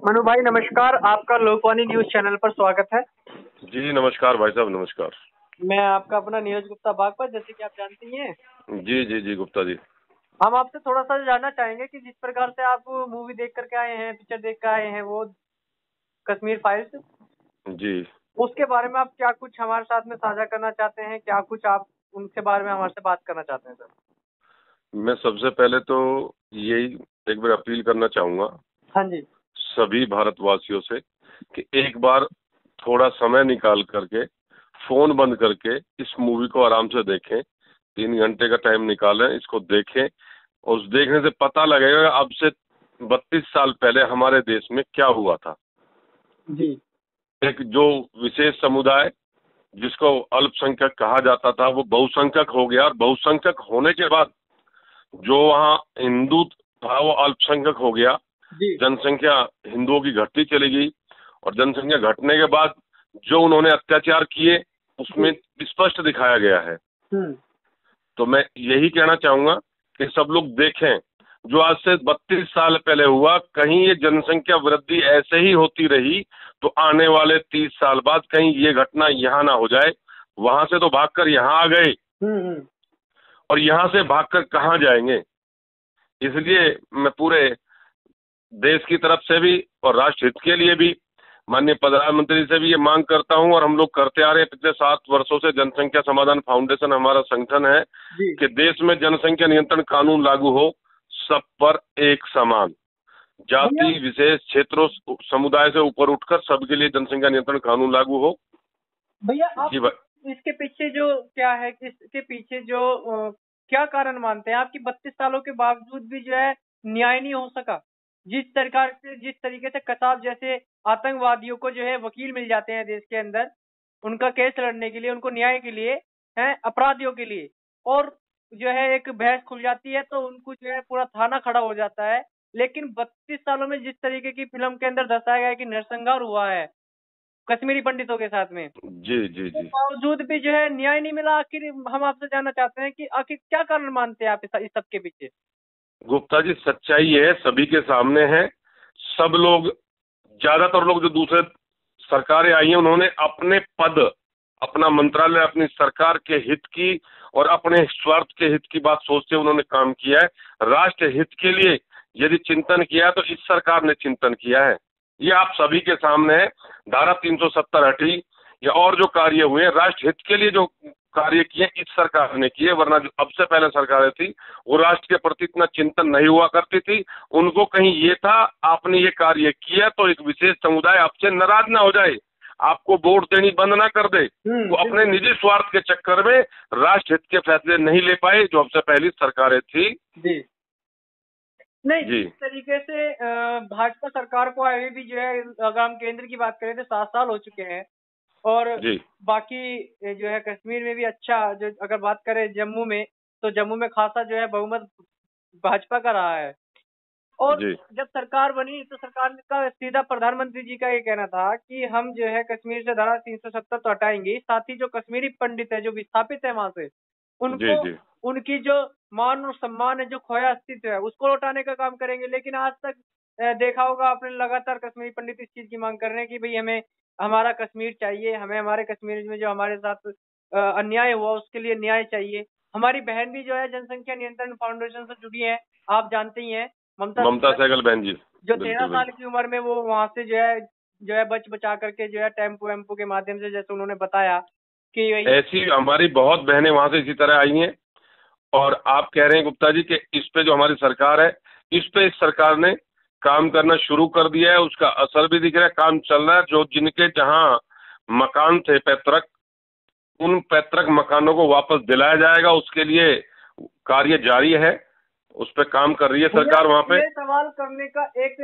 मनु भाई नमस्कार, आपका लोकवाणी न्यूज चैनल पर स्वागत है। जी नमस्कार भाई साहब, नमस्कार। मैं आपका अपना नीरज गुप्ता बागपत, जैसे कि आप जानते ही हैं। जी जी जी गुप्ता जी। हम आपसे थोड़ा सा जानना चाहेंगे कि जिस प्रकार से आप मूवी देख करके आए हैं, पिक्चर देख कर आए हैं, वो कश्मीर फाइल्स, जी उसके बारे में आप क्या कुछ हमारे साथ में साझा करना चाहते हैं? क्या कुछ आप उनके बारे में हमारे से बात करना चाहते हैं सर? मैं सबसे पहले तो यही एक बार अपील करना चाहूंगा हाँ जी। सभी भारतवासियों से कि एक बार थोड़ा समय निकाल करके फोन बंद करके इस मूवी को आराम से देखें। 3 घंटे का टाइम निकालें, इसको देखें और उस देखने से पता लगेगा अब से 32 साल पहले हमारे देश में क्या हुआ था। जी। एक जो विशेष समुदाय जिसको अल्पसंख्यक कहा जाता था वो बहुसंख्यक हो गया, और बहुसंख्यक होने के बाद जो वहाँ हिंदू था वो अल्पसंख्यक हो गया। जी। जनसंख्या हिंदुओं की घटती चली गई, और जनसंख्या घटने के बाद जो उन्होंने अत्याचार किए उसमें स्पष्ट दिखाया गया है। तो मैं यही कहना चाहूंगा कि सब लोग देखें, जो आज से 32 साल पहले हुआ, कहीं ये जनसंख्या वृद्धि ऐसे ही होती रही तो आने वाले 30 साल बाद कहीं ये घटना यहाँ ना हो जाए। वहां से तो भागकर यहाँ आ गए, और यहाँ से भागकर कहाँ जाएंगे। इसलिए मैं पूरे देश की तरफ से भी और राष्ट्र हित के लिए भी माननीय प्रधानमंत्री से भी ये मांग करता हूं, और हम लोग करते आ रहे हैं पिछले 7 वर्षों से। जनसंख्या समाधान फाउंडेशन हमारा संगठन है कि देश में जनसंख्या नियंत्रण कानून लागू हो, सब पर एक समान, जाति विशेष क्षेत्रों समुदाय से ऊपर उठकर सबके लिए जनसंख्या नियंत्रण कानून लागू हो। भैया आप इसके पीछे जो क्या है, इसके पीछे जो क्या कारण मानते हैं आपकी 32 सालों के बावजूद भी जो है न्याय नहीं हो सका? जिस तरीके से कसाब जैसे आतंकवादियों को जो है वकील मिल जाते हैं देश के अंदर, उनका केस लड़ने के लिए, उनको न्याय के लिए, है अपराधियों के लिए, और जो है एक बहस खुल जाती है तो उनको जो है पूरा थाना खड़ा हो जाता है। लेकिन 32 सालों में जिस तरीके की फिल्म के अंदर दर्शाया गया है कि नरसंहार हुआ है कश्मीरी पंडितों के साथ में, जी जी जी, बावजूद भी जो है न्याय नहीं मिला। आखिर हम आपसे जानना चाहते हैं कि आखिर क्या कारण मानते हैं आप इस सब के पीछे? गुप्ता जी, सच्चाई है सभी के सामने है। सब लोग, ज्यादातर लोग जो दूसरे सरकारें आई हैं, उन्होंने अपने पद, अपना मंत्रालय, अपनी सरकार के हित की और अपने स्वार्थ के हित की बात सोचते उन्होंने काम किया है। राष्ट्र हित के लिए यदि चिंतन किया तो इस सरकार ने चिंतन किया है। ये आप सभी के सामने है। धारा 370 हटी या और जो कार्य हुए राष्ट्र हित के लिए, जो कार्य किए इस सरकार ने किए, वरना जो अब से पहले सरकारें थी वो राष्ट्र के प्रति इतना चिंतन नहीं हुआ करती थी। उनको कहीं ये था आपने ये कार्य किया तो एक विशेष समुदाय आपसे नाराज ना हो जाए, आपको वोट देनी बंद ना कर दे। वो अपने निजी स्वार्थ के चक्कर में राष्ट्र हित के फैसले नहीं ले पाए जो अब से पहली सरकारें थी। जी नहीं जी। जिस तरीके से भाजपा सरकार को आए भी जो है, अगर हम केंद्र की बात करें तो 7 साल हो चुके हैं, और बाकी जो है कश्मीर में भी अच्छा, जो अगर बात करें जम्मू में, तो जम्मू में खासा जो है बहुमत भाजपा का रहा है। और जब सरकार बनी तो सरकार का सीधा प्रधानमंत्री जी का ये कहना था कि हम जो है कश्मीर से धारा 370 तो हटाएंगे, साथ ही जो कश्मीरी पंडित है जो विस्थापित है वहां से, उनको उनकी जो मान और सम्मान है, जो खोया अस्तित्व है, उसको लौटाने का काम करेंगे। लेकिन आज तक देखा होगा आपने, लगातार कश्मीरी पंडित इस चीज की मांग कर रहे हैं कि भाई हमें हमारा कश्मीर चाहिए, हमें हमारे कश्मीर में जो हमारे साथ अन्याय हुआ उसके लिए न्याय चाहिए। हमारी बहन भी जो है जनसंख्या नियंत्रण फाउंडेशन से जुड़ी है, आप जानते ही हैं, ममता सहगल बहन जी, जो 13 साल की उम्र में वो वहां से जो है बच बचा करके जो है टेम्पो वेम्पो के माध्यम से, जैसे उन्होंने बताया कि ऐसी हमारी बहुत बहनें वहां से इसी तरह आई हैं। और आप कह रहे हैं गुप्ता जी कि इस पे जो हमारी सरकार है, इस पे इस सरकार ने काम करना शुरू कर दिया है, उसका असर भी दिख रहा है, काम चल रहा है। जो जिनके जहां मकान थे पैतृक, उन पैतृक मकानों को वापस दिलाया जाएगा, उसके लिए कार्य जारी है, उस पर काम कर रही है सरकार वहां पे। ये सवाल करने का एक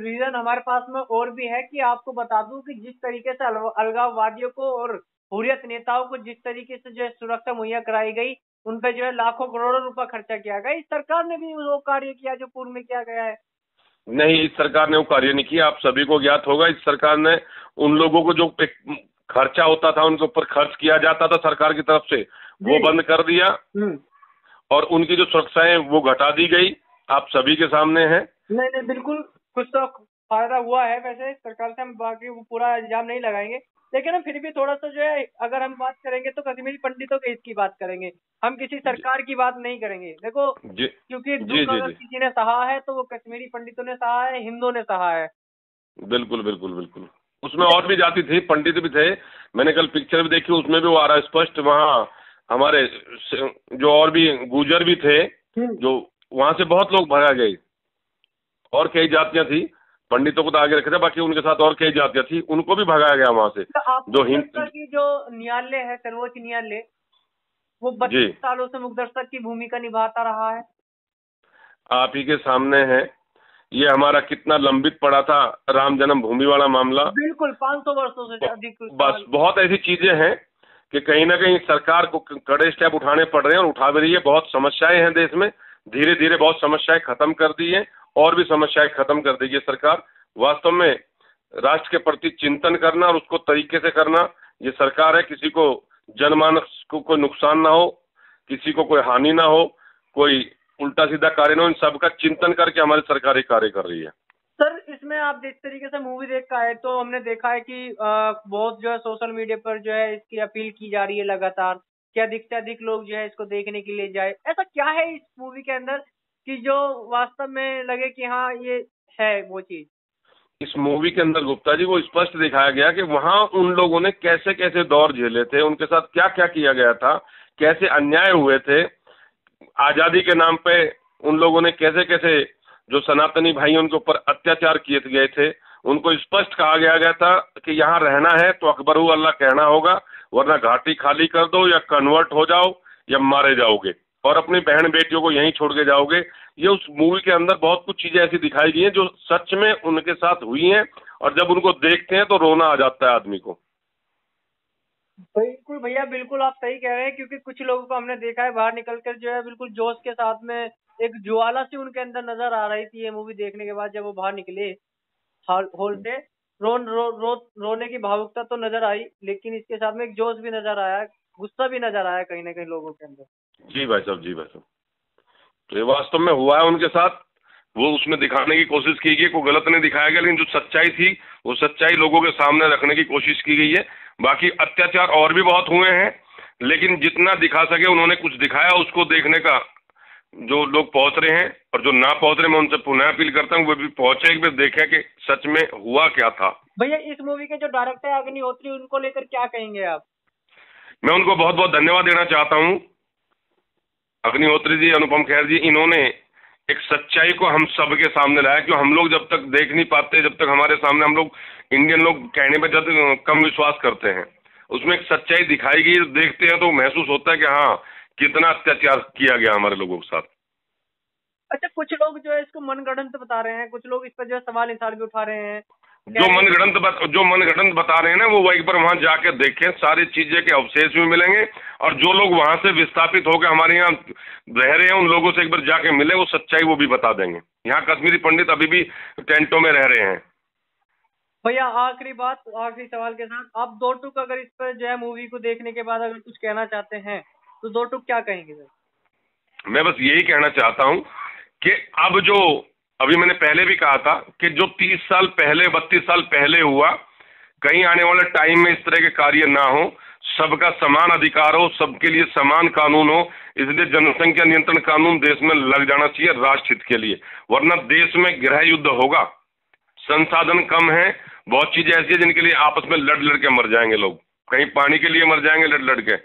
रीजन हमारे पास में और भी है कि आपको बता दूं कि जिस तरीके से अलगाववादियों को और हुर्रियत नेताओं को जिस तरीके से जो है सुरक्षा मुहैया कराई गई, उन पे जो है लाखों करोड़ों रुपए खर्चा किया गया। इस सरकार ने भी वो कार्य किया जो पूर्व में किया गया है? नहीं, इस सरकार ने वो कार्य नहीं किया। आप सभी को ज्ञात होगा, इस सरकार ने उन लोगों को जो खर्चा होता था, उनके ऊपर खर्च किया जाता था सरकार की तरफ से, वो बंद कर दिया, और उनकी जो सुरक्षाएं वो घटा दी गई, आप सभी के सामने है। नहीं बिल्कुल, कुछ तो फायदा हुआ है वैसे सरकार से, हम बाकी वो पूरा इल्जाम नहीं लगाएंगे, लेकिन हम फिर भी थोड़ा सा जो है अगर हम बात करेंगे तो कश्मीरी पंडितों के इसकी बात करेंगे, हम किसी सरकार की बात नहीं करेंगे। देखो क्योंकि दुख अगर किसी ने सहा है तो वो कश्मीरी पंडितों ने सहा है, हिंदुओं ने सहा है। बिल्कुल बिल्कुल बिल्कुल। उसमें और भी जाति थी, पंडित भी थे, मैंने कल पिक्चर भी देखी, उसमें भी वो आ रहा है स्पष्ट। वहाँ हमारे जो और भी गुजर भी थे, जो वहां से बहुत लोग भगा गए, और कई जातियां थी, पंडितों को तो आगे रखे थे, बाकी उनके साथ और कई जातियां थी, उनको भी भगाया गया वहां से। तो की जो न्यायालय है, सर्वोच्च न्यायालय, वो 32 सालों से मुखदर्शक की भूमिका निभाता रहा है। आप ही के सामने है, ये हमारा कितना लंबित पड़ा था राम जन्म भूमि वाला मामला, बिल्कुल 500 वर्षों से अधिक। बस बहुत ऐसी चीजें हैं कि कहीं ना कहीं सरकार को कड़े स्टेप उठाने पड़ रहे हैं, और उठा भी रही है। बहुत समस्याएं हैं देश में, धीरे धीरे बहुत समस्याएं खत्म कर दी है, और भी समस्याएं खत्म कर देगी सरकार। वास्तव में राष्ट्र के प्रति चिंतन करना और उसको तरीके से करना ये सरकार है। किसी को जनमानस को कोई नुकसान ना हो, किसी को कोई हानि ना हो, कोई उल्टा सीधा कार्य ना हो, इन सबका चिंतन करके हमारी सरकार कार्य कर रही है। सर इसमें आप जिस तरीके से मूवी देख का है तो हमने देखा है कि बहुत जो है सोशल मीडिया पर जो है इसकी अपील की जा रही है लगातार कि अधिक से अधिक लोग जो है इसको देखने के लिए जाए। ऐसा क्या है इस मूवी के अंदर कि जो वास्तव में लगे कि हाँ ये है वो चीज? इस मूवी के अंदर गुप्ता जी वो स्पष्ट दिखाया गया कि वहाँ उन लोगों ने कैसे कैसे दौर झेले थे, उनके साथ क्या क्या किया गया था, कैसे अन्याय हुए थे, आजादी के नाम पे उन लोगों ने कैसे कैसे जो सनातनी भाई उनके ऊपर अत्याचार किए गए थे। उनको स्पष्ट कहा गया था कि यहाँ रहना है तो अकबरू अल्लाह कहना होगा, वरना घाटी खाली कर दो या कन्वर्ट हो जाओ या मारे जाओगे, और अपनी बहन बेटियों को यहीं छोड़ के जाओगे। ये उस मूवी के अंदर बहुत कुछ चीजें ऐसी दिखाई गई हैं जो सच में उनके साथ हुई हैं, और जब उनको देखते हैं तो रोना आ जाता है आदमी को। बिल्कुल भैया, बिल्कुल आप सही कह रहे हैं, क्योंकि कुछ लोगों को हमने देखा है बाहर निकलकर जो है बिल्कुल जोश के साथ में एक ज्वाला सी उनके अंदर नजर आ रही थी ये मूवी देखने के बाद। जब वो बाहर निकले हॉल से, रोने की भावुकता तो नजर आई, लेकिन इसके साथ में एक जोश भी नजर आया, गुस्सा भी नजर आया कहीं ना कहीं लोगों के अंदर। जी भाई साहब, जी भाई साहब, तो ये वास्तव में हुआ है उनके साथ। वो उसमें दिखाने की कोशिश की गई, कोई गलत नहीं दिखाया गया, लेकिन जो सच्चाई थी वो सच्चाई लोगों के सामने रखने की कोशिश की गई है। बाकी अत्याचार और भी बहुत हुए हैं, लेकिन जितना दिखा सके उन्होंने कुछ दिखाया। उसको देखने का जो लोग पहुंच रहे हैं और जो ना पहुंच रहे, मैं उनसे पुनः अपील करता हूँ वो भी पहुंचे, एक बार देखें कि सच में हुआ क्या था। भैया इस मूवी के जो डायरेक्टर है अग्निहोत्री, उनको लेकर क्या कहेंगे आप? मैं उनको बहुत बहुत धन्यवाद देना चाहता हूँ, अग्निहोत्री जी, अनुपम खेर जी। इन्होंने एक सच्चाई को हम सब के सामने लाया, क्यों हम लोग जब तक देख नहीं पाते, जब तक हमारे सामने, हम लोग इंडियन लोग कहने पे जब कम विश्वास करते हैं, उसमें एक सच्चाई दिखाई गई, देखते हैं तो महसूस होता है कि हाँ कितना अत्याचार किया गया हमारे लोगों के साथ। अच्छा, कुछ लोग जो है इसको मनगढ़ंत बता रहे हैं, कुछ लोग इस पर जो है सवाल निशान भी उठा रहे हैं। जो मनगढ़ंत बता रहे हैं ना, वो एक बार वहां जाके देखें, सारी चीजें के अवशेष भी मिलेंगे, और जो लोग वहां से विस्थापित होकर हमारे यहाँ रह रहे हैं उन लोगों से एक बार जाके मिले, वो सच्चाई वो भी बता देंगे। यहाँ कश्मीरी पंडित अभी भी टेंटों में रह रहे हैं। भैया आखिरी बात, आखिरी सवाल के साथ, आप दो टुक अगर इस पर जो है मूवी को देखने के बाद अगर कुछ कहना चाहते हैं तो दो टुक क्या कहेंगे सर? मैं बस यही कहना चाहता हूँ कि अब जो अभी मैंने पहले भी कहा था कि जो 30 साल पहले 32 साल पहले हुआ, कहीं आने वाले टाइम में इस तरह के कार्य ना हो, सबका समान अधिकार हो, सबके लिए समान कानून हो। इसलिए जनसंख्या नियंत्रण कानून देश में लग जाना चाहिए राष्ट्र हित के लिए, वरना देश में गृह युद्ध होगा। संसाधन कम है, बहुत चीजें ऐसी है जिनके लिए आपस में लड़ लड़ के मर जाएंगे लोग, कहीं पानी के लिए मर जाएंगे लड़ लड़ के।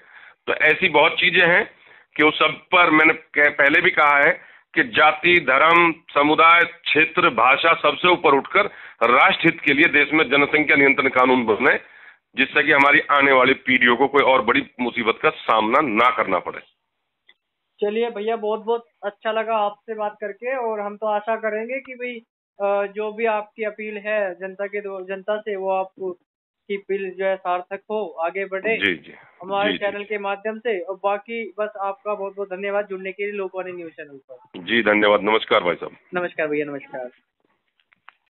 तो ऐसी बहुत चीजें हैं कि उस सब पर मैंने पहले भी कहा है कि जाति, धर्म, समुदाय, क्षेत्र, भाषा सबसे ऊपर उठकर राष्ट्र हित के लिए देश में जनसंख्या नियंत्रण कानून बने, जिससे कि हमारी आने वाली पीढ़ियों को कोई और बड़ी मुसीबत का सामना ना करना पड़े। चलिए भैया, बहुत बहुत अच्छा लगा आपसे बात करके, और हम तो आशा करेंगे कि भाई जो भी आपकी अपील है जनता से, वो आपको की अपील जो है सार्थक हो, आगे बढ़े जी जी हमारे चैनल के माध्यम से। और बाकी बस आपका बहुत बहुत धन्यवाद जुड़ने के लिए लोकवाणी न्यूज चैनल पर। जी धन्यवाद, नमस्कार भाई साहब। नमस्कार भैया, नमस्कार।